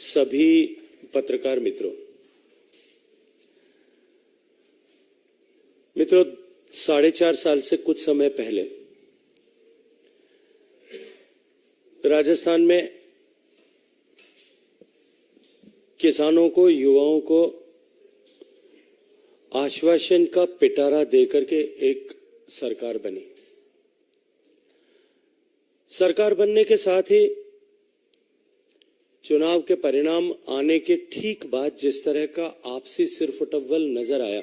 सभी पत्रकार मित्रों, 4.5 साल से कुछ समय पहले राजस्थान में किसानों को, युवाओं को आश्वासन का पिटारा देकर के एक सरकार बनी। सरकार बनने के साथ ही चुनाव के परिणाम आने के ठीक बाद जिस तरह का आपसी सिरफुटव्वल नजर आया,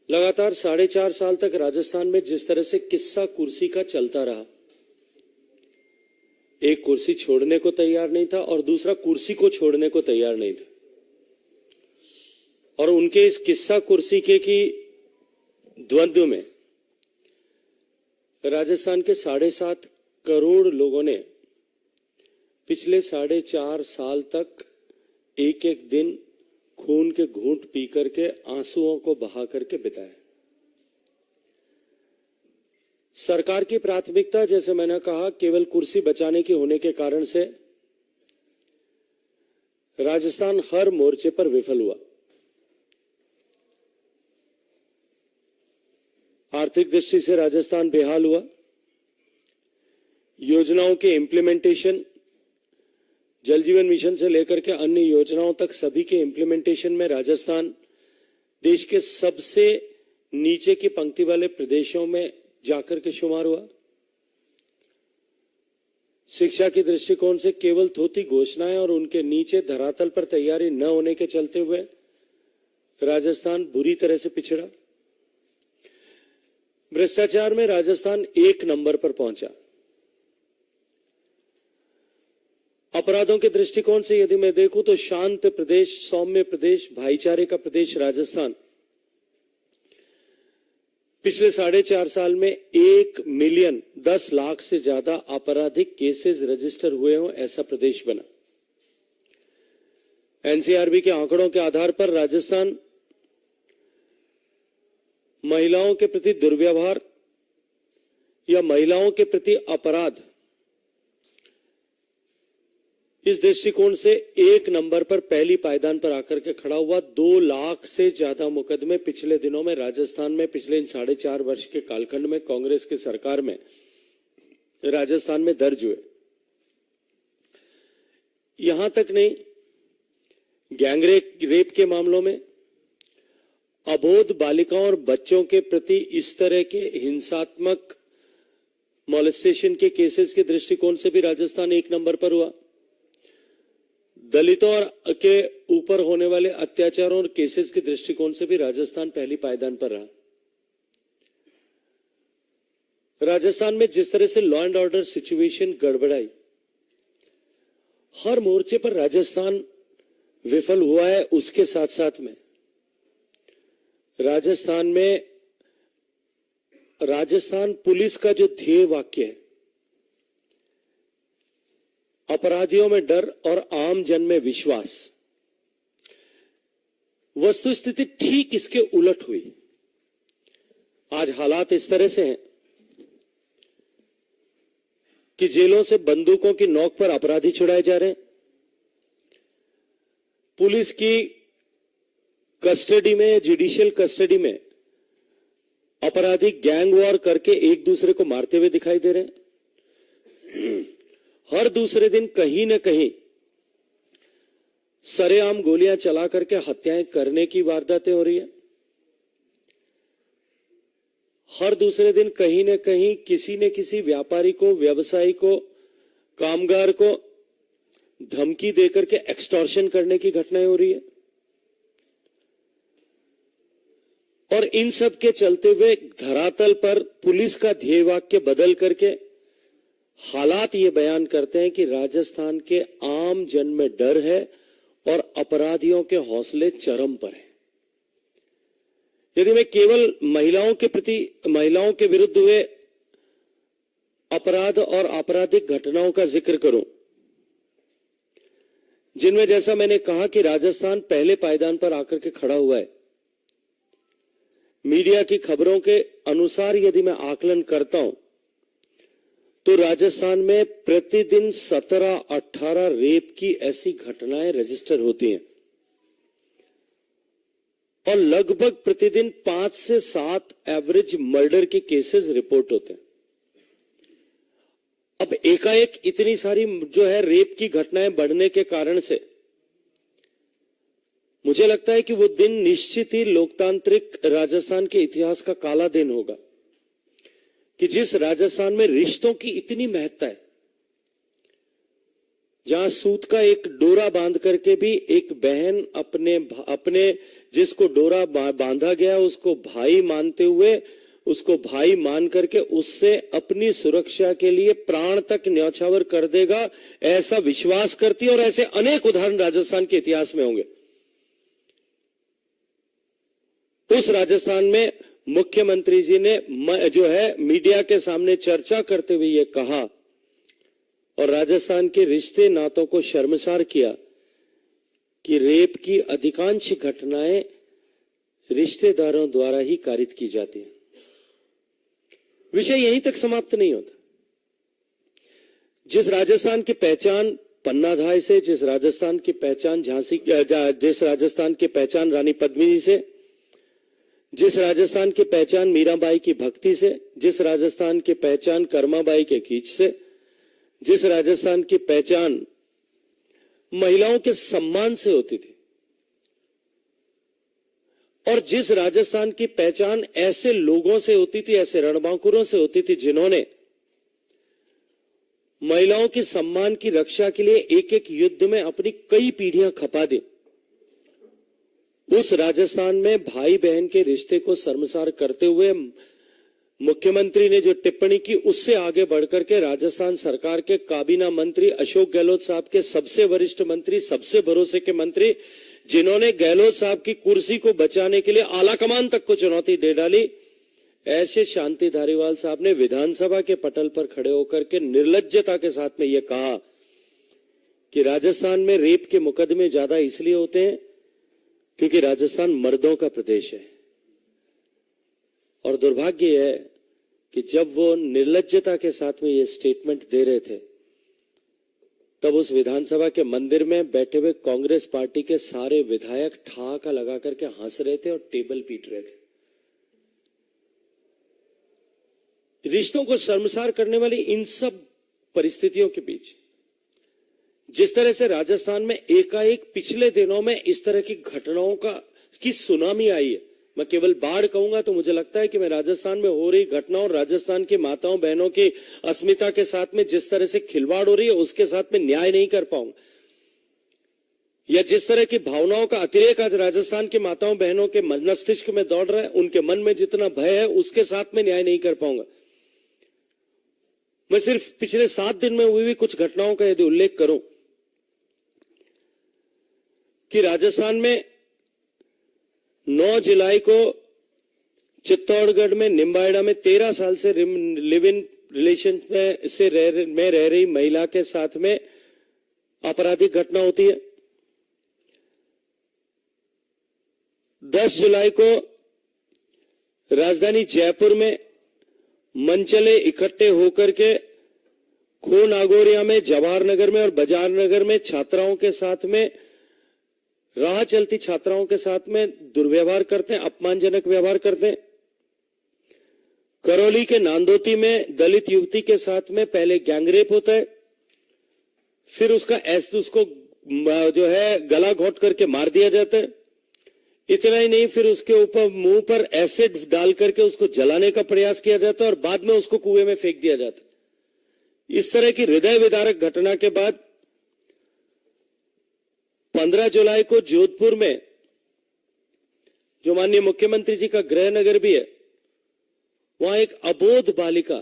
लगातार 4.5 साल तक राजस्थान में जिस तरह से किस्सा कुर्सी का चलता रहा, एक कुर्सी छोड़ने को तैयार नहीं था और दूसरा कुर्सी को छोड़ने को तैयार नहीं था, और उनके इस किस्सा कुर्सी के की द्वंद्व में राजस्थान के 7.5 करोड़ लोगों ने पिछले 4.5 साल तक एक एक दिन खून के घूंट पी करके, आंसुओं को बहा करके बिताया। सरकार की प्राथमिकता, जैसे मैंने कहा, केवल कुर्सी बचाने की होने के कारण से राजस्थान हर मोर्चे पर विफल हुआ। आर्थिक दृष्टि से राजस्थान बेहाल हुआ। योजनाओं के इंप्लीमेंटेशन, जल जीवन मिशन से लेकर के अन्य योजनाओं तक सभी के इंप्लीमेंटेशन में राजस्थान देश के सबसे नीचे की पंक्ति वाले प्रदेशों में जाकर के शुमार हुआ। शिक्षा की दृष्टिकोण से केवल थोथी घोषणाएं और उनके नीचे धरातल पर तैयारी न होने के चलते हुए राजस्थान बुरी तरह से पिछड़ा। भ्रष्टाचार में राजस्थान 1 नंबर पर पहुंचा। अपराधों के दृष्टिकोण से यदि मैं देखूं तो शांत प्रदेश, सौम्य प्रदेश, भाईचारे का प्रदेश राजस्थान पिछले 4.5 साल में 1 मिलियन 10 लाख से ज्यादा आपराधिक केसेस रजिस्टर हुए हों, ऐसा प्रदेश बना। एनसीआरबी के आंकड़ों के आधार पर राजस्थान महिलाओं के प्रति दुर्व्यवहार या महिलाओं के प्रति अपराध, इस दृष्टिकोण से 1 नंबर पर पहली पायदान पर आकर के खड़ा हुआ। 2 लाख से ज्यादा मुकदमे पिछले दिनों में राजस्थान में, पिछले इन 4.5 वर्ष के कालखंड में कांग्रेस की सरकार में राजस्थान में दर्ज हुए। यहां तक नहीं, गैंग रेप के मामलों में, अबोध बालिकाओं और बच्चों के प्रति इस तरह के हिंसात्मक मॉलेस्टेशन के केसेस के दृष्टिकोण से भी राजस्थान 1 नंबर पर हुआ। दलितों के ऊपर होने वाले अत्याचारों और केसेस के दृष्टिकोण से भी राजस्थान पहली पायदान पर रहा। राजस्थान में जिस तरह से लॉ एंड ऑर्डर सिचुएशन गड़बड़ाई, हर मोर्चे पर राजस्थान विफल हुआ है। उसके साथ साथ में राजस्थान पुलिस का जो ध्येय वाक्य है, अपराधियों में डर और आम जन में विश्वास, वस्तुस्थिति ठीक इसके उलट हुई। आज हालात इस तरह से हैं कि जेलों से बंदूकों की नोक पर अपराधी छुड़ाए जा रहे हैं। पुलिस की कस्टडी में, जुडिशियल कस्टडी में अपराधी गैंग वॉर करके एक दूसरे को मारते हुए दिखाई दे रहे हैं। हर दूसरे दिन कहीं न कहीं सरेआम गोलियां चला करके हत्याएं करने की वारदातें हो रही है। हर दूसरे दिन कहीं न कहीं किसी न किसी व्यापारी को, व्यवसायी को, कामगार को धमकी देकर के एक्सटॉर्शन करने की घटनाएं हो रही है। और इन सब के चलते हुए धरातल पर पुलिस का ध्येय वाक्य बदल करके हालात ये बयान करते हैं कि राजस्थान के आम जन में डर है और अपराधियों के हौसले चरम पर हैं। यदि मैं केवल महिलाओं के विरुद्ध हुए अपराध और आपराधिक घटनाओं का जिक्र करूं, जिनमें जैसा मैंने कहा कि राजस्थान पहले पायदान पर आकर के खड़ा हुआ है, मीडिया की खबरों के अनुसार यदि मैं आकलन करता हूं तो राजस्थान में प्रतिदिन 17-18 रेप की ऐसी घटनाएं रजिस्टर होती हैं और लगभग प्रतिदिन 5 से 7 एवरेज मर्डर के केसेस रिपोर्ट होते हैं। अब एकाएक इतनी सारी जो है रेप की घटनाएं बढ़ने के कारण से मुझे लगता है कि वो दिन निश्चित ही लोकतांत्रिक राजस्थान के इतिहास का काला दिन होगा कि जिस राजस्थान में रिश्तों की इतनी महत्ता है, जहां सूत का एक डोरा बांध करके भी एक बहन अपने जिसको डोरा बांधा गया उसको भाई मानते हुए, उसको भाई मान करके उससे अपनी सुरक्षा के लिए प्राण तक न्यौछावर कर देगा, ऐसा विश्वास करती है। और ऐसे अनेक उदाहरण राजस्थान के इतिहास में होंगे। उस राजस्थान में मुख्यमंत्री जी ने जो है मीडिया के सामने चर्चा करते हुए यह कहा और राजस्थान के रिश्ते नातों को शर्मसार किया कि रेप की अधिकांश घटनाएं रिश्तेदारों द्वारा ही कारित की जाती हैं। विषय यहीं तक समाप्त नहीं होता। जिस राजस्थान की पहचान पन्नाधाय से, जिस राजस्थान की पहचान जिस राजस्थान की पहचान रानी पद्मिनी से, जिस राजस्थान की पहचान मीराबाई की भक्ति से, जिस राजस्थान की पहचान कर्माबाई के खींच से, जिस राजस्थान की पहचान महिलाओं के सम्मान से होती थी और जिस राजस्थान की पहचान ऐसे लोगों से होती थी, ऐसे रणबांकुरों से होती थी जिन्होंने महिलाओं के सम्मान की रक्षा के लिए एक एक युद्ध में अपनी कई पीढ़ियां खपा दी, उस राजस्थान में भाई बहन के रिश्ते को शर्मसार करते हुए मुख्यमंत्री ने जो टिप्पणी की उससे आगे बढ़कर के राजस्थान सरकार के काबीना मंत्री अशोक गहलोत साहब के सबसे वरिष्ठ मंत्री, सबसे भरोसे के मंत्री, जिन्होंने गहलोत साहब की कुर्सी को बचाने के लिए आलाकमान तक को चुनौती दे डाली, ऐसे शांति धारीवाल साहब ने विधानसभा के पटल पर खड़े होकर के निर्लज्जता के साथ में यह कहा कि राजस्थान में रेप के मुकदमे ज्यादा इसलिए होते हैं क्योंकि राजस्थान मर्दों का प्रदेश है। और दुर्भाग्य है कि जब वो निर्लज्जता के साथ में ये स्टेटमेंट दे रहे थे तब उस विधानसभा के मंदिर में बैठे हुए कांग्रेस पार्टी के सारे विधायक ठहाका लगा करके हंस रहे थे और टेबल पीट रहे थे। रिश्तों को शर्मसार करने वाली इन सब परिस्थितियों के बीच जिस तरह से राजस्थान में एकाएक पिछले दिनों में इस तरह की घटनाओं की सुनामी आई है, मैं केवल बाढ़ कहूंगा तो मुझे लगता है कि मैं राजस्थान में हो रही घटनाओं, राजस्थान की माताओं बहनों की अस्मिता के साथ में जिस तरह से खिलवाड़ हो रही है उसके साथ में न्याय नहीं कर पाऊंगा, या जिस तरह की भावनाओं का अतिरेक आज राजस्थान की माताओं बहनों के मस्तिष्क में दौड़ रहा है, उनके मन में जितना भय है उसके साथ में न्याय नहीं कर पाऊंगा। मैं सिर्फ पिछले 7 दिन में हुई कुछ घटनाओं का यदि उल्लेख करूं कि राजस्थान में 9 जुलाई को चित्तौड़गढ़ में निम्बाहेड़ा में 13 साल से लिव इन रिलेशन में रह रही महिला के साथ में आपराधिक घटना होती है। 10 जुलाई को राजधानी जयपुर में मनचले इकट्ठे होकर के खो नागौरिया में, जवाहर नगर में और बाजार नगर में छात्राओं के साथ में, राह चलती छात्राओं के साथ में दुर्व्यवहार करते हैं, अपमानजनक व्यवहार करते हैं। करौली के नांदोती में दलित युवती के साथ में पहले गैंगरेप होता है, फिर उसको जो है गला घोंट करके मार दिया जाता है। इतना ही नहीं, फिर उसके ऊपर मुंह पर एसिड डाल करके उसको जलाने का प्रयास किया जाता है और बाद में उसको कुएं में फेंक दिया जाता है। इस तरह की हृदय विदारक घटना के बाद 15 जुलाई को जोधपुर में, जो माननीय मुख्यमंत्री जी का गृह नगर भी है, वहां एक अबोध बालिका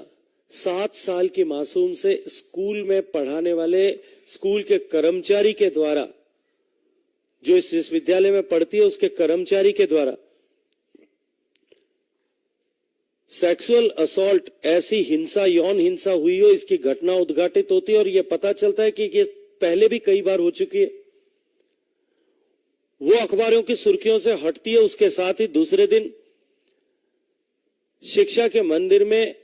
7 साल की मासूम से स्कूल में पढ़ाने वाले स्कूल के कर्मचारी के द्वारा, जो इस विश्वविद्यालय में पढ़ती है उसके कर्मचारी के द्वारा सेक्सुअल असॉल्ट, ऐसी हिंसा, यौन हिंसा हुई हो, इसकी घटना उद्घाटित होती है और यह पता चलता है कि ये पहले भी कई बार हो चुकी है। वो अखबारों की सुर्खियों से हटती है। उसके साथ ही दूसरे दिन शिक्षा के मंदिर में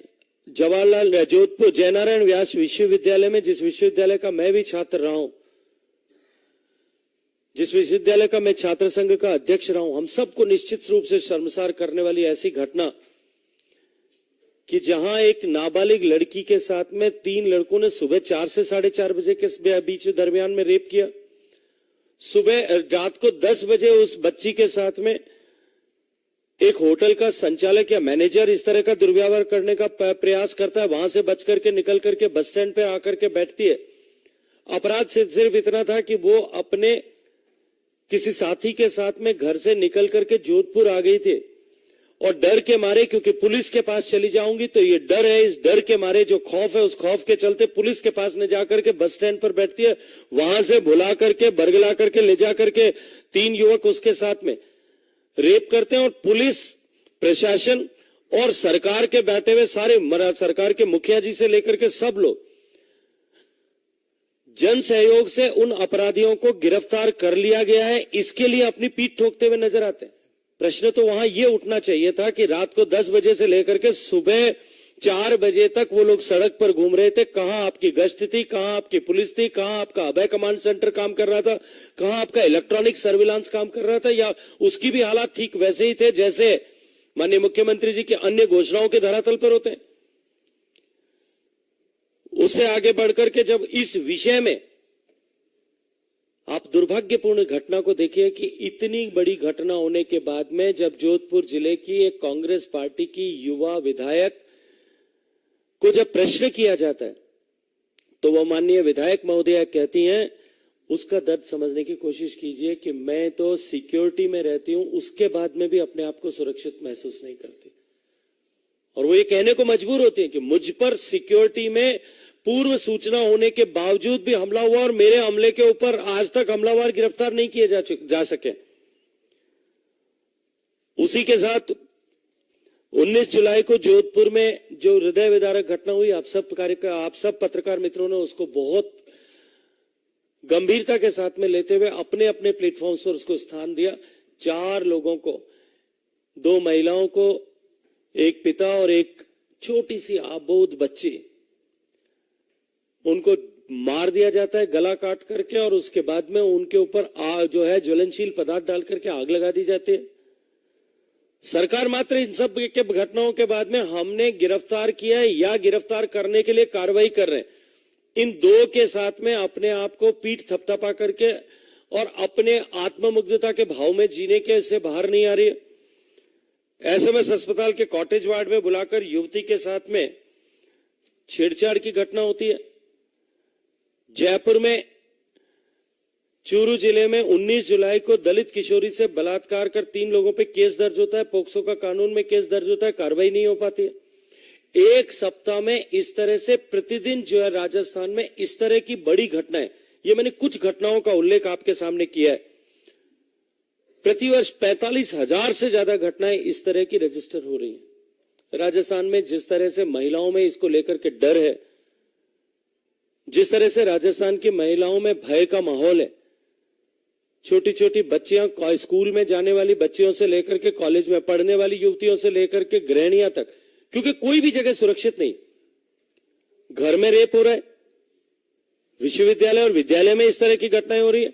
जवाहरलाल जोधपुर जयनारायण व्यास विश्वविद्यालय में, जिस विश्वविद्यालय का मैं भी छात्र रहा हूं, जिस विश्वविद्यालय का मैं छात्र संघ का अध्यक्ष रहा हूं, हम सबको निश्चित रूप से शर्मसार करने वाली ऐसी घटना कि जहां एक नाबालिग लड़की के साथ में 3 लड़कों ने सुबह 4 से 4:30 बजे के बीच दरमियान में रेप किया। सुबह रात को 10 बजे उस बच्ची के साथ में एक होटल का संचालक या मैनेजर इस तरह का दुर्व्यवहार करने का प्रयास करता है, वहां से बच करके निकल करके बस स्टैंड पे आकर के बैठती है। अपराध सिर्फ इतना था कि वो अपने किसी साथी के साथ में घर से निकल करके जोधपुर आ गई थी और डर के मारे, क्योंकि पुलिस के पास चली जाऊंगी तो ये डर है, इस डर के मारे जो खौफ है, उस खौफ के चलते पुलिस के पास न जाकर के बस स्टैंड पर बैठती है। वहां से बुला करके बरगला करके ले जा करके 3 युवक उसके साथ में रेप करते हैं और पुलिस प्रशासन और सरकार के बैठे हुए सारे सरकार के मुखिया जी से लेकर के सब लोग जन सहयोग से उन अपराधियों को गिरफ्तार कर लिया गया है, इसके लिए अपनी पीठ ठोकते हुए नजर आते हैं। प्रश्न तो वहां यह उठना चाहिए था कि रात को 10 बजे से लेकर के सुबह 4 बजे तक वो लोग सड़क पर घूम रहे थे। कहां आपकी गश्त थी, कहां आपकी पुलिस थी, कहां आपका अभय कमांड सेंटर काम कर रहा था, कहां आपका इलेक्ट्रॉनिक सर्विलांस काम कर रहा था, या उसकी भी हालात ठीक वैसे ही थे जैसे माननीय मुख्यमंत्री जी की अन्य घोषणाओं के धरातल पर होते हैं। उससे आगे बढ़कर के जब इस विषय में आप दुर्भाग्यपूर्ण घटना को देखिए कि इतनी बड़ी घटना होने के बाद में जब जोधपुर जिले की एक कांग्रेस पार्टी की युवा विधायक को जब प्रश्न किया जाता है तो वो माननीय विधायक महोदया कहती हैं, उसका दर्द समझने की कोशिश कीजिए कि मैं तो सिक्योरिटी में रहती हूं, उसके बाद में भी अपने आप को सुरक्षित महसूस नहीं करती। और वो ये कहने को मजबूर होती है कि मुझ पर सिक्योरिटी में पूर्व सूचना होने के बावजूद भी हमला हुआ और मेरे हमले के ऊपर आज तक हमलावर गिरफ्तार नहीं किए जा सके। उसी के साथ 19 जुलाई को जोधपुर में जो हृदय विदारक घटना हुई, आप सब पत्रकार मित्रों ने उसको बहुत गंभीरता के साथ में लेते हुए अपने अपने प्लेटफॉर्म्स पर उसको स्थान दिया। 4 लोगों को, 2 महिलाओं को, एक पिता और एक छोटी सी आबोध बच्ची, उनको मार दिया जाता है गला काट करके और उसके बाद में उनके ऊपर जो है ज्वलनशील पदार्थ डाल करके आग लगा दी जाती है। सरकार मात्र इन सब के घटनाओं के बाद में हमने गिरफ्तार किया है या गिरफ्तार करने के लिए कार्रवाई कर रहे हैं, इन 2 के साथ में अपने आप को पीठ थपथपा करके और अपने आत्ममुग्धता के भाव में जीने के से बाहर नहीं आ रही है। एसएमएस अस्पताल के कॉटेज वार्ड में बुलाकर युवती के साथ में छेड़छाड़ की घटना होती है। जयपुर में चूरू जिले में 19 जुलाई को दलित किशोरी से बलात्कार कर 3 लोगों पे केस दर्ज होता है, पोक्सो का कानून में केस दर्ज होता है, कार्रवाई नहीं हो पाती है। 1 सप्ताह में इस तरह से प्रतिदिन जो है राजस्थान में इस तरह की बड़ी घटनाएं, ये मैंने कुछ घटनाओं का उल्लेख आपके सामने किया है। प्रतिवर्ष 45,000 से ज्यादा घटनाएं इस तरह की रजिस्टर हो रही हैं। राजस्थान में जिस तरह से महिलाओं में इसको लेकर के डर है, जिस तरह से राजस्थान की महिलाओं में भय का माहौल है, छोटी छोटी बच्चियां, स्कूल में जाने वाली बच्चियों से लेकर के कॉलेज में पढ़ने वाली युवतियों से लेकर के गृहिणियां तक, क्योंकि कोई भी जगह सुरक्षित नहीं। घर में रेप हो रहा है, विश्वविद्यालय और विद्यालय में इस तरह की घटनाएं हो रही है,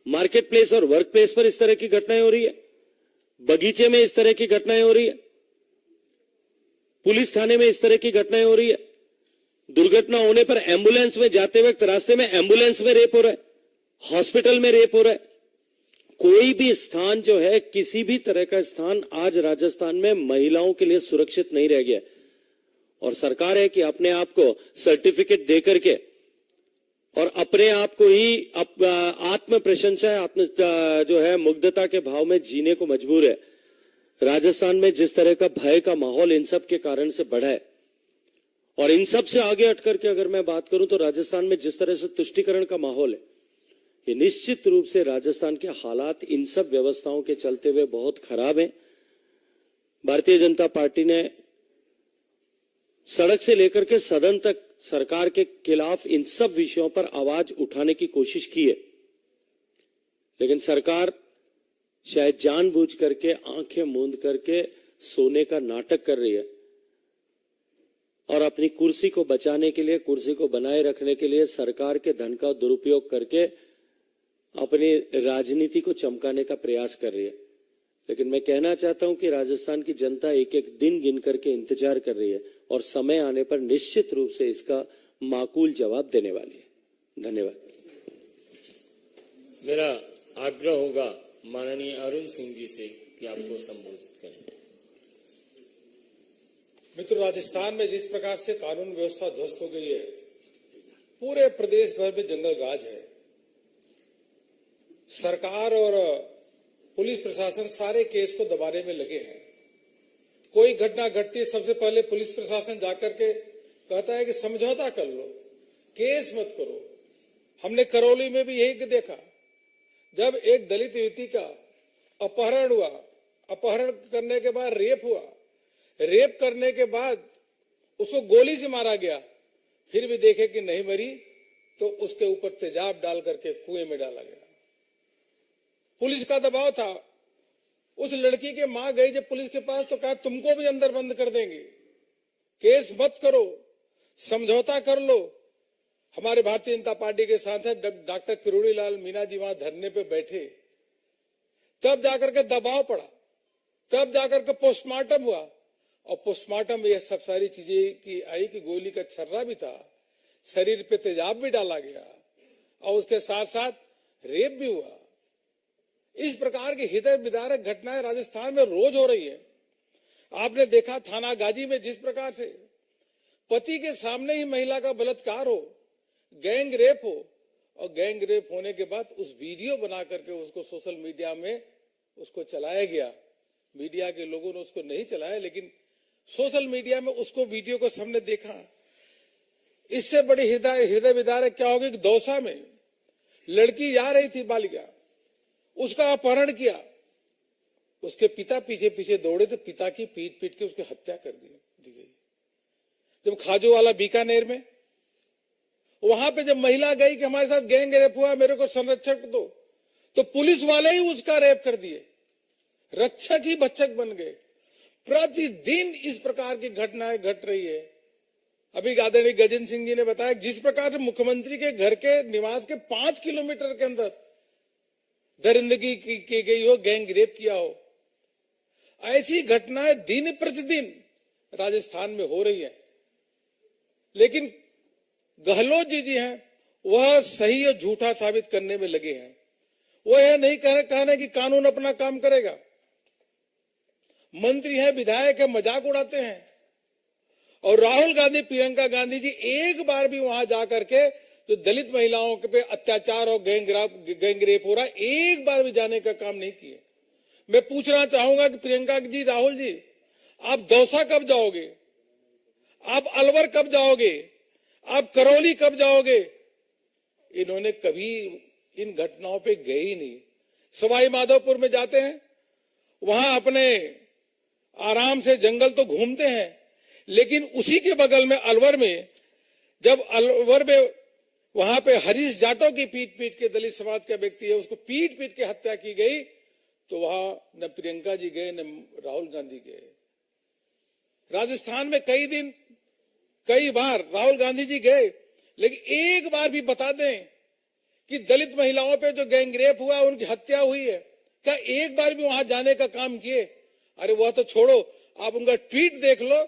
मार्केट प्लेस और वर्क प्लेस पर इस तरह की घटनाएं हो रही है, बगीचे में इस तरह की घटनाएं हो रही है, पुलिस थाने में इस तरह की घटनाएं हो रही है, दुर्घटना होने पर एम्बुलेंस में जाते वक्त रास्ते में एम्बुलेंस में रेप हो रहा है, हॉस्पिटल में रेप हो रहा है। कोई भी स्थान जो है, किसी भी तरह का स्थान आज राजस्थान में महिलाओं के लिए सुरक्षित नहीं रह गया। और सरकार है कि अपने आप को सर्टिफिकेट देकर के और अपने आप को ही आत्म प्रशंसा, जो है मुग्धता के भाव में जीने को मजबूर है। राजस्थान में जिस तरह का भय का माहौल इन सब के कारण से बढ़ा है, और इन सब से आगे हट करके अगर मैं बात करूं तो राजस्थान में जिस तरह से तुष्टीकरण का माहौल है, ये निश्चित रूप से राजस्थान के हालात इन सब व्यवस्थाओं के चलते हुए बहुत खराब हैं। भारतीय जनता पार्टी ने सड़क से लेकर के सदन तक सरकार के खिलाफ इन सब विषयों पर आवाज उठाने की कोशिश की है, लेकिन सरकार शायद जानबूझ करके आंखें मूंद करके सोने का नाटक कर रही है। और अपनी कुर्सी को बचाने के लिए, कुर्सी को बनाए रखने के लिए सरकार के धन का दुरुपयोग करके अपनी राजनीति को चमकाने का प्रयास कर रही है। लेकिन मैं कहना चाहता हूं कि राजस्थान की जनता एक एक दिन गिन करके इंतजार कर रही है और समय आने पर निश्चित रूप से इसका माकूल जवाब देने वाली है। धन्यवाद। मेरा आग्रह होगा माननीय अरुण सिंह जी से कि आपको संबोधित करें। मित्र, राजस्थान में जिस प्रकार से कानून व्यवस्था ध्वस्त हो गई है, पूरे प्रदेश भर में जंगल राज है। सरकार और पुलिस प्रशासन सारे केस को दबाने में लगे हैं। कोई घटना घटती है, सबसे पहले पुलिस प्रशासन जाकर के कहता है कि समझौता कर लो, केस मत करो। हमने करौली में भी यही देखा, जब एक दलित युवती का अपहरण हुआ, अपहरण करने के बाद रेप हुआ, रेप करने के बाद उसको गोली से मारा गया, फिर भी देखे कि नहीं मरी तो उसके ऊपर तेजाब डाल करके कुएं में डाला गया। पुलिस का दबाव था। उस लड़की के मां गई जब पुलिस के पास तो कहा तुमको भी अंदर बंद कर देंगे, केस मत करो, समझौता कर लो। हमारे भारतीय जनता पार्टी के सांसद डॉक्टर किरोड़ी लाल मीणा जी वहां धरने पे बैठे, तब जाकर के दबाव पड़ा, तब जाकर के पोस्टमार्टम हुआ और पोस्टमार्टम में यह सब सारी चीजें की आई कि गोली का छर्रा भी था, शरीर पे तेजाब भी डाला गया और उसके साथ साथ रेप भी हुआ। इस प्रकार की हृदय विदारक घटनाएं राजस्थान में रोज हो रही है। आपने देखा थाना गाजी में जिस प्रकार से पति के सामने ही महिला का बलात्कार हो, गैंग रेप हो और गैंग रेप होने के बाद उस वीडियो बना करके उसको सोशल मीडिया में उसको चलाया गया। मीडिया के लोगों ने उसको नहीं चलाया, लेकिन सोशल मीडिया में उसको वीडियो को सबने देखा। इससे बड़ी हृदय विदारक क्या होगी कि दौसा में लड़की जा रही थी, बालिका, उसका अपहरण किया, उसके पिता पीछे पीछे दौड़े तो पिता की पीट पीट के उसकी हत्या कर दी गई। जब खाजूवाला बीकानेर में, वहां पे जब महिला गई कि हमारे साथ गैंग रेप हुआ, मेरे को संरक्षक दो, तो पुलिस वाले ही उसका रेप कर दिए, रक्षक ही भक्षक बन गए। प्रतिदिन इस प्रकार की घटनाएं घट रही है। अभी आदरणीय गजेंद्र सिंह जी ने बताया जिस प्रकार से मुख्यमंत्री के घर के निवास के 5 किलोमीटर के अंदर दरिंदगी की गई हो, गैंग रेप किया हो, ऐसी घटनाएं दिन प्रतिदिन राजस्थान में हो रही है। लेकिन गहलोत जी हैं, वह सही और झूठा साबित करने में लगे हैं। वह यह नहीं कहना कि कानून अपना काम करेगा। मंत्री है, विधायक है, मजाक उड़ाते हैं। और राहुल गांधी, प्रियंका गांधी जी एक बार भी वहां जाकर के जो दलित महिलाओं के पे अत्याचार और गैंग रेप हो रहा है, एक बार भी जाने का काम नहीं किए। मैं पूछना चाहूंगा कि प्रियंका जी, राहुल जी, आप दौसा कब जाओगे? आप अलवर कब जाओगे? आप करौली कब जाओगे? इन्होंने कभी इन घटनाओं पे गए ही नहीं। सवाई माधोपुर में जाते हैं, वहां अपने आराम से जंगल तो घूमते हैं, लेकिन उसी के बगल में अलवर में, जब अलवर में वहां पे हरीश जाटव की पीट पीट के, दलित समाज का व्यक्ति है, उसको पीट पीट के हत्या की गई, तो वहां न प्रियंका जी गए न राहुल गांधी गए। राजस्थान में कई बार राहुल गांधी जी गए, लेकिन एक बार भी बता दें कि दलित महिलाओं पे जो गैंग रेप हुआ, उनकी हत्या हुई है, क्या एक बार भी वहां जाने का काम किए? अरे वह तो छोड़ो, आप उनका ट्वीट देख लो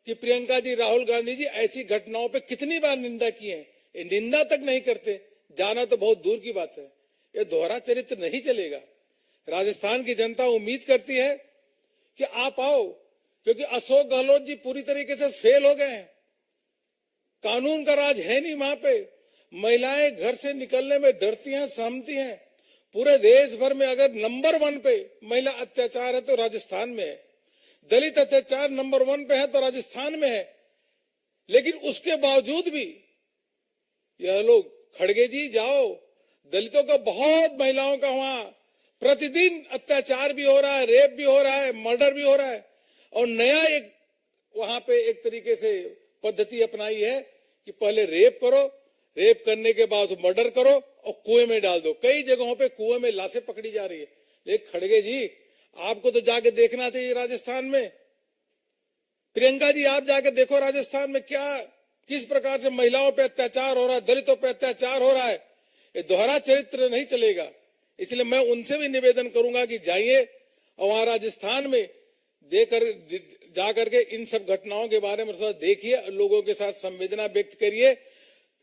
कि प्रियंका जी, राहुल गांधी जी ऐसी घटनाओं पे कितनी बार निंदा की है। ये निंदा तक नहीं करते, जाना तो बहुत दूर की बात है। ये दोहरा चरित्र नहीं चलेगा। राजस्थान की जनता उम्मीद करती है कि आप आओ, क्योंकि अशोक गहलोत जी पूरी तरीके से फेल हो गए हैं। कानून का राज है नहीं वहां पे। महिलाएं घर से निकलने में डरती हैं, सहमती हैं। पूरे देश भर में अगर नंबर 1 पे महिला अत्याचार है तो राजस्थान में है। दलित अत्याचार नंबर 1 पे है तो राजस्थान में है। लेकिन उसके बावजूद भी यह लोग, खड़गे जी जाओ, दलितों का बहुत, महिलाओं का वहां प्रतिदिन अत्याचार भी हो रहा है, रेप भी हो रहा है, मर्डर भी हो रहा है। और नया एक वहां पे एक तरीके से पद्धति अपनाई है कि पहले रेप करो, रेप करने के बाद मर्डर करो और कुएं में डाल दो। कई जगहों पे कुएं में लाशें पकड़ी जा रही है। लेकिन खड़गे जी, आपको तो जाके देखना चाहिए राजस्थान में। प्रियंका जी, आप जाके देखो राजस्थान में किस प्रकार से महिलाओं पे अत्याचार हो रहा है, दलितों पे अत्याचार हो रहा है। ये दोहरा चरित्र नहीं चलेगा। इसलिए मैं उनसे भी निवेदन करूंगा कि जाइए और वहां राजस्थान में जाकर के इन सब घटनाओं के बारे में थोड़ा देखिए, लोगों के साथ संवेदना व्यक्त करिए।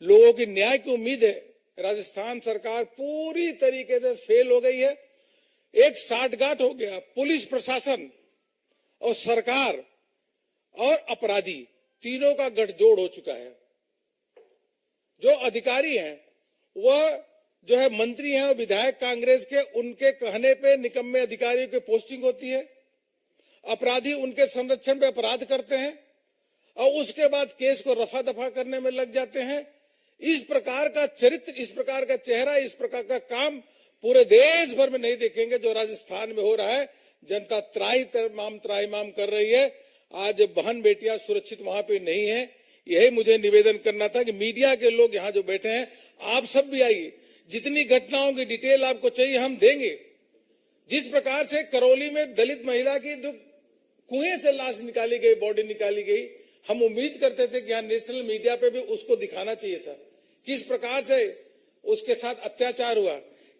लोगों की न्याय की उम्मीद है। राजस्थान सरकार पूरी तरीके से फेल हो गई है। एक साठगांठ हो गया। पुलिस प्रशासन और सरकार और अपराधी तीनों का गठजोड़ हो चुका है। जो अधिकारी हैं वह जो है मंत्री हैं और विधायक कांग्रेस के, उनके कहने पे निकम्मे अधिकारियों की पोस्टिंग होती है। अपराधी उनके संरक्षण पे अपराध करते हैं और उसके बाद केस को रफा दफा करने में लग जाते हैं। इस प्रकार का चरित्र, इस प्रकार का चेहरा, इस प्रकार का काम पूरे देश भर में नहीं देखेंगे जो राजस्थान में हो रहा है। जनता त्राहिमाम कर रही है। आज बहन बेटियां सुरक्षित वहां पे नहीं है। यही मुझे निवेदन करना था कि मीडिया के लोग यहाँ जो बैठे हैं, आप सब भी आइए। जितनी घटनाओं की डिटेल आपको चाहिए हम देंगे। जिस प्रकार से करौली में दलित महिला की जो कुएं से लाश निकाली गई, बॉडी निकाली गई, हम उम्मीद करते थे कि यहाँ नेशनल मीडिया पे भी उसको दिखाना चाहिए था। किस प्रकार से उसके साथ अत्याचार हुआ,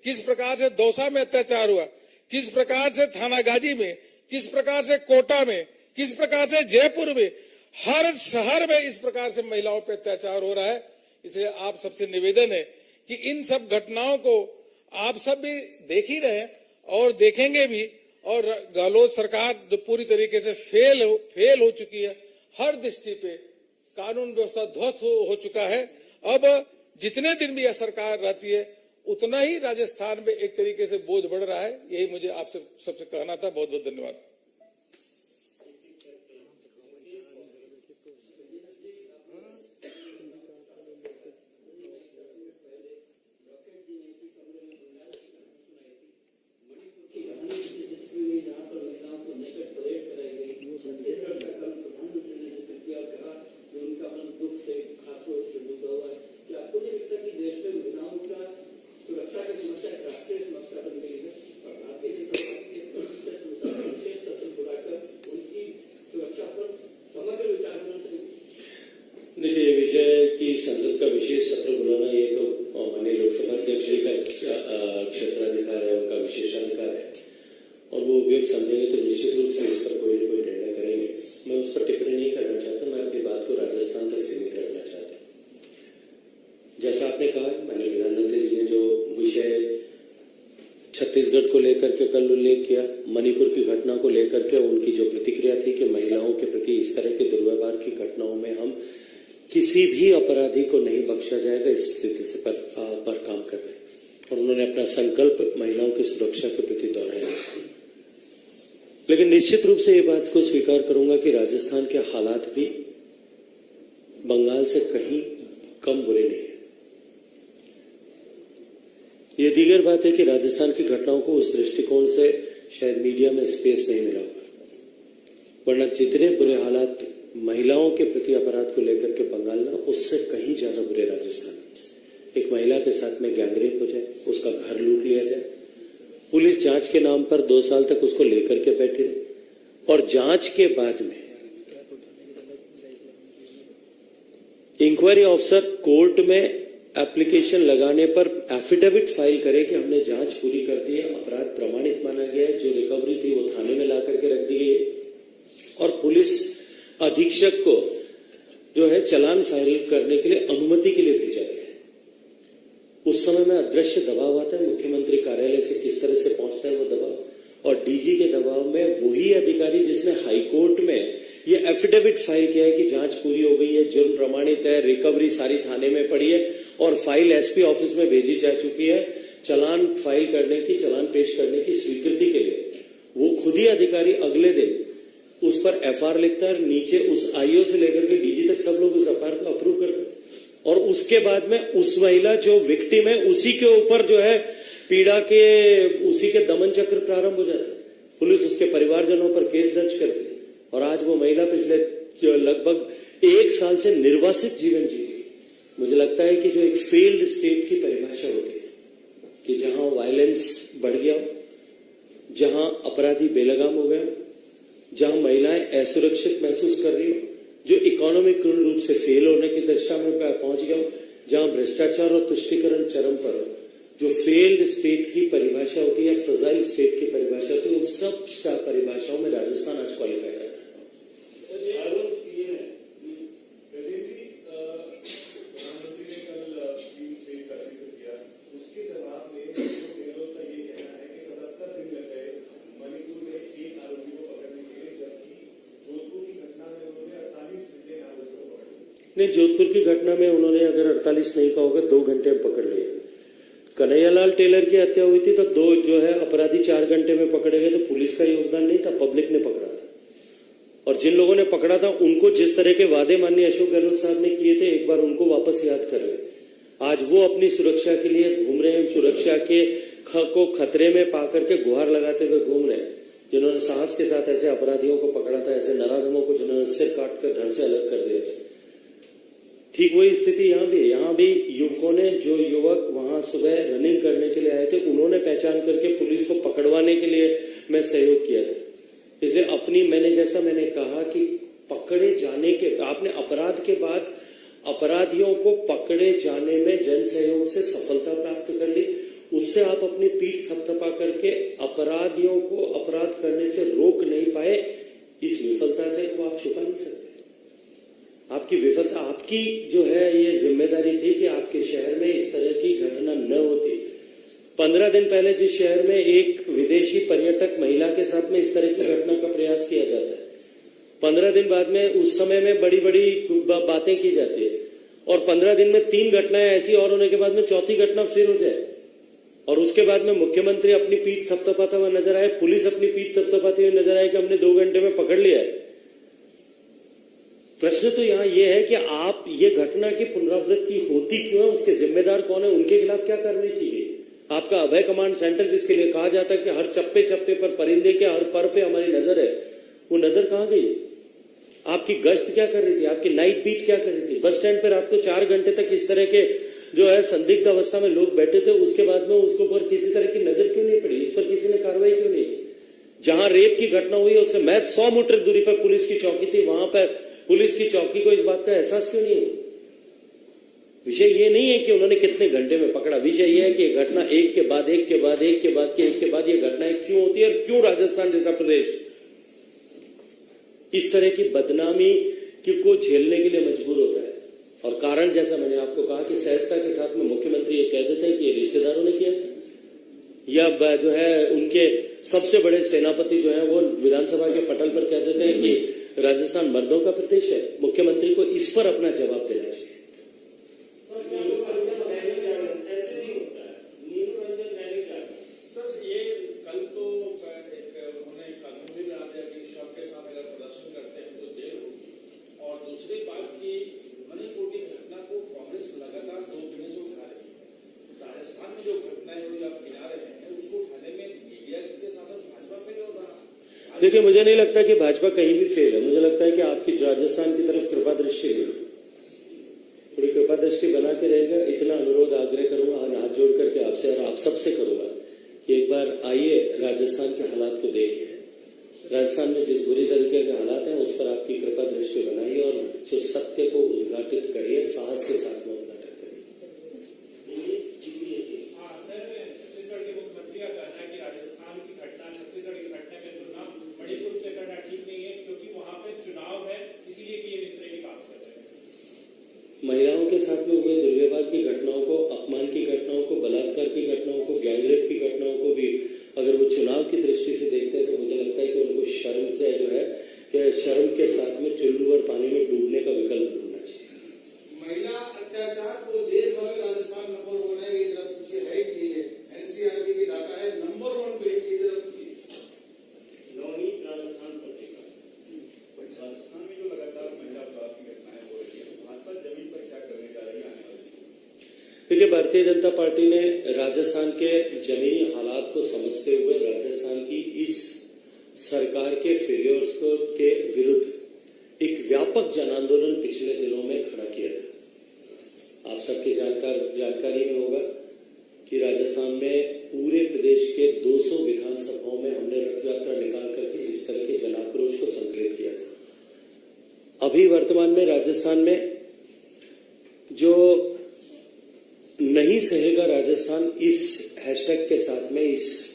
किस प्रकार से दौसा में अत्याचार हुआ, किस प्रकार से थानागाजी में, किस प्रकार से कोटा में, किस प्रकार से जयपुर में, हर शहर में इस प्रकार से महिलाओं पर अत्याचार हो रहा है। इसलिए आप सबसे निवेदन है कि इन सब घटनाओं को आप सब भी देख ही रहे हैं और देखेंगे भी। और गहलोत सरकार जो पूरी तरीके से फेल हो चुकी है, हर दृष्टि पे कानून व्यवस्था ध्वस्त हो चुका है। अब जितने दिन भी यह सरकार रहती है उतना ही राजस्थान में एक तरीके से बोझ बढ़ रहा है। यही मुझे आपसे सबसे कहना था। बहुत बहुत धन्यवाद। देखिए, विषय की संसद का विशेष सत्र बुलाना ये तो माननीय लोकसभा अध्यक्ष जी का क्षेत्राधिकार है, उनका विशेषाधिकार है और वो उपयोग समझेंगे तो निश्चित रूप से इस पर कोई न कोई निर्णय करेंगे। मैं उस पर टिप्पणी नहीं करना चाहता। मैं अपनी बात को राजस्थान तक सीमित रखना चाहता हूँ। जैसा आपने कहा, माननीय प्रधानमंत्री जी ने जो विषय छत्तीसगढ़ को लेकर के कल उल्लेख किया, मणिपुर की घटना को लेकर के उनकी जो प्रतिक्रिया थी कि महिलाओं के प्रति इस तरह के दुर्व्यवहार की घटनाओं में हम किसी भी अपराधी को नहीं बख्शा जाएगा, इस स्थिति से पर काम कर रहे हैं और उन्होंने अपना संकल्प महिलाओं की सुरक्षा के प्रति दोहराया। लेकिन निश्चित रूप से ये बात को स्वीकार करूंगा कि राजस्थान के हालात भी बंगाल से कहीं कम बुरे नहीं है। ये दीगर बात है कि राजस्थान की घटनाओं को उस दृष्टिकोण से शायद मीडिया में स्पेस नहीं मिला होगा, वरना जितने बुरे हालात महिलाओं के प्रति अपराध को लेकर के बंगाल में, उससे कहीं ज्यादा बुरे राजस्थान। एक महिला के साथ में गैंगरेप हो जाए, उसका घर लूट लिया जाए, पुलिस जांच के नाम पर 2 साल तक उसको लेकर के बैठी रहे और जांच के बाद में इंक्वायरी ऑफिसर कोर्ट में एप्लीकेशन लगाने पर एफिडेविट फाइल करे कि हमने जांच पूरी कर दी है, अपराध प्रमाणित माना गया है, जो रिकवरी थी वो थाने में ला करके रख दी गई है और पुलिस अधीक्षक को जो है चालान फाइल करने के लिए अनुमति के लिए भेजा गया है। उस समय में अदृश्य दबाव आता है, मुख्यमंत्री कार्यालय से किस तरह से पहुंचता है वो दबाव, और डीजी के दबाव में वही अधिकारी जिसने हाईकोर्ट में ये एफिडेविट फाइल किया है कि जांच पूरी हो गई है, जुर्म प्रमाणित है, रिकवरी सारी थाने में पड़ी है और फाइल एसपी ऑफिस में भेजी जा चुकी है, चालान फाइल करने की, चालान पेश करने की स्वीकृति के लिए, वो खुद ही अधिकारी अगले दिन उस पर एफआईआर लिखता है, नीचे उस आईओ से लेकर के डीजी तक सब लोग उस एफआईआर को अप्रूव करते हैं और उसके बाद में उस महिला जो विक्टिम है उसी के ऊपर जो है पीड़ा के, उसी के दमन चक्र प्रारंभ हो जाता है। पुलिस उसके परिवारजनों पर केस दर्ज करती है और आज वो महिला पिछले लगभग 1 साल से निर्वासित जीवन जी रही। मुझे लगता है कि जो एक फेल्ड स्टेट की परिभाषा होती है कि जहां वायलेंस बढ़ गया, जहां अपराधी बेलगाम हो गया, जहां महिलाएं असुरक्षित महसूस कर रही हूं, जो इकोनॉमिक रूप से फेल होने की दशा में पहुंच गया हूं, जहां भ्रष्टाचार और तुष्टीकरण चरम पर हो, जो फेल्ड स्टेट की परिभाषा होती है, फ्रजाइल स्टेट की परिभाषा होती है, उन सब परिभाषाओं में राजस्थान आज क्वालिफाई कर रहा है। नहीं, जोधपुर की घटना में उन्होंने अगर 48 नहीं कहा होगा, 2 घंटे में पकड़ लिए। कन्हैयालाल टेलर की हत्या हुई थी तो अपराधी 4 घंटे में पकड़े गए, तो पुलिस का योगदान नहीं था, पब्लिक ने पकड़ा था। और जिन लोगों ने पकड़ा था उनको जिस तरह के वादे माननीय अशोक गहलोत साहब ने किए थे, एक बार उनको वापस याद कर ले। आज वो अपनी सुरक्षा के लिए घूम रहे हैं, सुरक्षा के को खतरे में पा करके गुहार लगाते हुए घूम रहे हैं, जिन्होंने साहस के साथ ऐसे अपराधियों को पकड़ा था, ऐसे नराधमों को जिन्होंने सिर काट कर धड़ से अलग कर दिया। ठीक वही स्थिति यहाँ भी युवकों ने, जो युवक वहां सुबह रनिंग करने के लिए आए थे, उन्होंने पहचान करके पुलिस को पकड़वाने के लिए मैं सहयोग किया था। इसलिए मैंने कहा कि पकड़े जाने के, आपने अपराध के बाद अपराधियों को पकड़े जाने में जन सहयोग से सफलता प्राप्त कर ली, उससे आप अपनी पीठ थपथपा करके अपराधियों को अपराध करने से रोक नहीं पाए, इस विफलता से वो आप छुपा नहीं सकते। आपकी विफलता, आपकी जो है ये जिम्मेदारी थी कि आपके शहर में इस तरह की घटना न होती। 15 दिन पहले जिस शहर में एक विदेशी पर्यटक महिला के साथ में इस तरह की घटना का प्रयास किया जाता है, 15 दिन बाद में उस समय में बड़ी बड़ी बातें की जाती है, और 15 दिन में 3 घटनाएं ऐसी और होने के बाद में चौथी घटना फिर हो जाए, और उसके बाद में मुख्यमंत्री अपनी पीठ थपथपाता हुआ नजर आए, पुलिस अपनी पीठ थपथपाती हुई नजर आए कि हमने 2 घंटे में पकड़ लिया है। प्रश्न तो यहाँ ये है कि आप ये घटना की पुनरावृत्ति होती क्यों है, उसके जिम्मेदार कौन है, उनके खिलाफ क्या कार्रवाई की गई। आपका अभय कमांड सेंटर, जिसके लिए कहा जाता है कि हर चप्पे चप्पे पर, परिंदे के हर पर पे हमारी नजर है, वो नजर कहां गई। आपकी गश्त क्या कर रही थी, आपकी नाइट बीट क्या कर रही थी। बस स्टैंड पर रात को 4 घंटे तक इस तरह के जो है संदिग्ध अवस्था में लोग बैठे थे, उसके बाद में उसके ऊपर किसी तरह की नजर क्यों नहीं पड़ी, इस पर किसी ने कार्रवाई क्यों नहीं की। जहां रेप की घटना हुई है उससे महज 100 मीटर दूरी पर पुलिस की चौकी थी, वहां पर पुलिस की चौकी को इस बात का एहसास क्यों नहीं हुआ। विषय ये नहीं है कि उन्होंने कितने घंटे में पकड़ा, विषय ये है कि घटना एक के बाद एक के बाद एक के बाद के एक के बाद ये घटनाएं क्यों होती है, और क्यों राजस्थान जैसा प्रदेश इस तरह की बदनामी को झेलने के लिए मजबूर होता है। और कारण, जैसा मैंने आपको कहा कि सहजता के साथ में मुख्यमंत्री ये कह देते हैं कि ये रिश्तेदारों ने किया, या जो है उनके सबसे बड़े सेनापति जो है वो विधानसभा के पटल पर कह देते हैं कि राजस्थान मर्दों का प्रदेश है। मुख्यमंत्री को इस पर अपना जवाब देना चाहिए। देखिए, मुझे नहीं लगता कि भाजपा कहीं भी फेल है। मुझे लगता है कि आपकी राजस्थान की तरफ कृपा दृष्टि है, थोड़ी कृपा दृष्टि बना के रहेगा। इतना अनुरोध आग्रह करूंगा, हाथ जोड़ करके आपसे और आप सबसे करूंगा कि एक बार आइए, राजस्थान के हालात को देखिए। राजस्थान में जिस बुरी तरीके के हालात हैं उस पर आपकी कृपा दृष्टि बनाइए और जो सत्य को उद्घाटित करिए, साहस के साथ में उद्घाटित करिए। महिलाओं के साथ में हुए दुर्व्यवहार की घटनाओं को, अपमान की घटनाओं को, बलात्कार की घटनाओं को, गैंगरेप की घटनाओं को भी अगर वो चुनाव की दृष्टि से देखते हैं तो मुझे लगता है कि उनको शर्म से जो है कि शर्म के साथ में चुल्लू और पानी में डूबने का विकल्प ढूंढना चाहिए। महिला अत्याचार तो देश भर में राजस्थान नंबर 1 है, ये जब पूछे है कि एनसीआरबी की डाटा है नंबर 1 पे है, जब पूछिए नवनीत राजस्थान पत्रिका। राजस्थान में जो लगातार महिला अपराध की घटनाएं हो रही है, भाजपा जमीन पर क्या करने जा रही है आने वाली। देखिए, भारतीय जनता पार्टी ने राजस्थान के जमीनी हालात को समझते हुए राजस्थान की इस सरकार के फेलियर्स के विरुद्ध एक व्यापक जन आंदोलन पिछले दिनों में खड़ा किया था। आप सबकी जानकारी में होगा कि राजस्थान में पूरे प्रदेश के 200 विधानसभाओं में हमने रथ यात्रा निकाल करके इस तरह के जन आक्रोश को संकेत किया था। अभी वर्तमान में राजस्थान में जो नहीं सहेगा राजस्थान, इस हैशटैग के साथ में, इस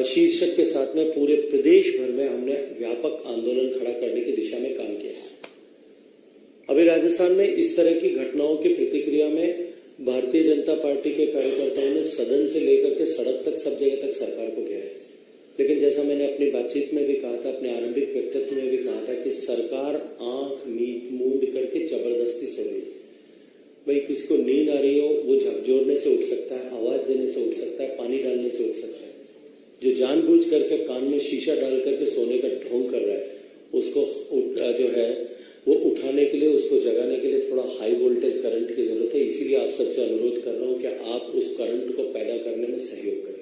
शीर्षक के साथ में पूरे प्रदेश भर में हमने व्यापक आंदोलन खड़ा करने की दिशा में काम किया। अभी राजस्थान में इस तरह की घटनाओं की प्रतिक्रिया में भारतीय जनता पार्टी के कार्यकर्ताओं ने सदन से लेकर के सड़क तक सब जगह तक सरकार को घेरा। लेकिन जैसा मैंने अपनी बातचीत में भी कहा था, अपने आरंभिक व्यक्तित्व में भी कहा था कि सरकार आंख मूंद करके जबरदस्ती सो रही है। भाई किसी को नींद आ रही हो, वो झकझोरने से उठ सकता है, आवाज देने से उठ सकता है, पानी डालने से उठ सकता है। जो जानबूझ करके कान में शीशा डाल करके सोने का ढोंग कर रहा है, उसको जो है वो उठाने के लिए, उसको जगाने के लिए थोड़ा हाई वोल्टेज करंट की जरूरत है। इसीलिए आप सबसे अनुरोध कर रहा हूं कि आप उस करंट को पैदा करने में सहयोग करें।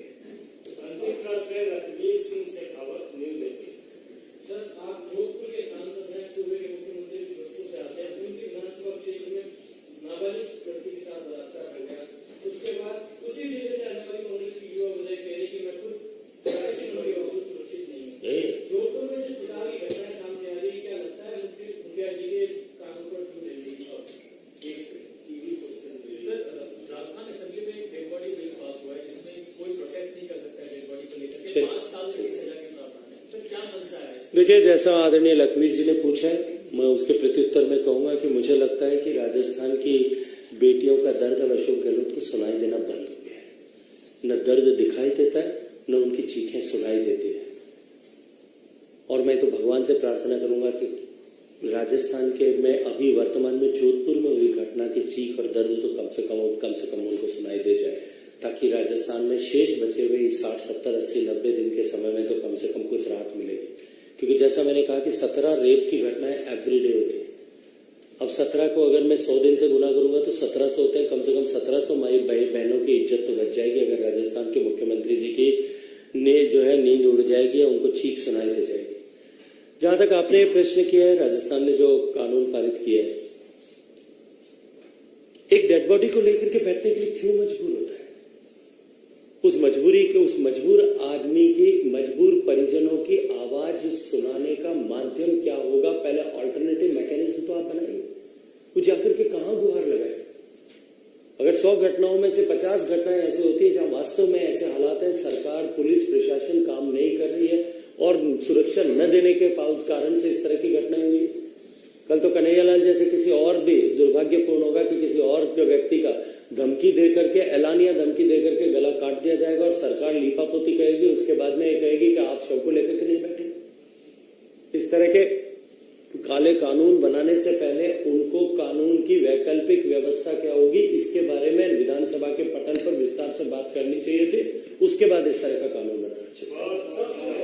देखिए, जैसा आदरणीय लखवीर जी ने पूछा है, मैं उसके प्रत्युत्तर में कहूंगा कि मुझे लगता है कि राजस्थान की बेटियों का दर्द अब अशोक गहलोत को सुनाई देना बंद हो गया है। न दर्द दिखाई देता है, न उनकी चीखें सुनाई देती है। और मैं तो भगवान से प्रार्थना करूंगा कि राजस्थान के में अभी वर्तमान में जोधपुर में हुई घटना की चीख और दर्द तो कम से कम उनको सुनाई दे जाए, ताकि राजस्थान में शेष बचे हुए 60, 70, 80, 90 दिन के समय में तो कम से कम कुछ राहत मिलेगी। क्योंकि जैसा मैंने कहा कि 17 रेप की घटनाएं एवरीडे होती है। अब 17 को अगर मैं 100 दिन से गुना करूंगा तो 1700 होते हैं। कम से कम 1700 माई बहनों की इज्जत तो बच जाएगी अगर राजस्थान के मुख्यमंत्री जी की जो है नींद उड़ जाएगी या उनको चीख सुनाई दे जाएगी। जहां तक आपने ये प्रश्न किया है, राजस्थान ने जो कानून पारित किया है, एक डेड बॉडी को लेकर के बैठने के लिए क्यों मजबूर होता है? उस मजबूर आदमी की, मजबूर परिजनों की आवाज सुनाने का माध्यम क्या होगा? पहले ऑल्टरनेटिव मैकेनिज्म तो आप बनाइए। वो जाकर के कहां गुहार लगाए? अगर 100 घटनाओं में से 50 घटनाएं ऐसी होती है जहां वास्तव में ऐसे हालात है, सरकार, पुलिस प्रशासन काम नहीं कर रही है और सुरक्षा न देने के कारण से इस तरह की घटनाएं हुई। कल तो कन्हैयालाल जैसे किसी और भी दुर्भाग्यपूर्ण होगा कि किसी और व्यक्ति का धमकी देकर के, एलानिया धमकी देकर के गला काट दिया जाएगा और सरकार लीपापोती करेगी। उसके बाद में ये कहेगी कि आप शव को लेकर के नहीं बैठे। इस तरह के काले कानून बनाने से पहले उनको कानून की वैकल्पिक व्यवस्था क्या होगी, इसके बारे में विधानसभा के पटल पर विस्तार से बात करनी चाहिए थी। उसके बाद इस तरह का कानून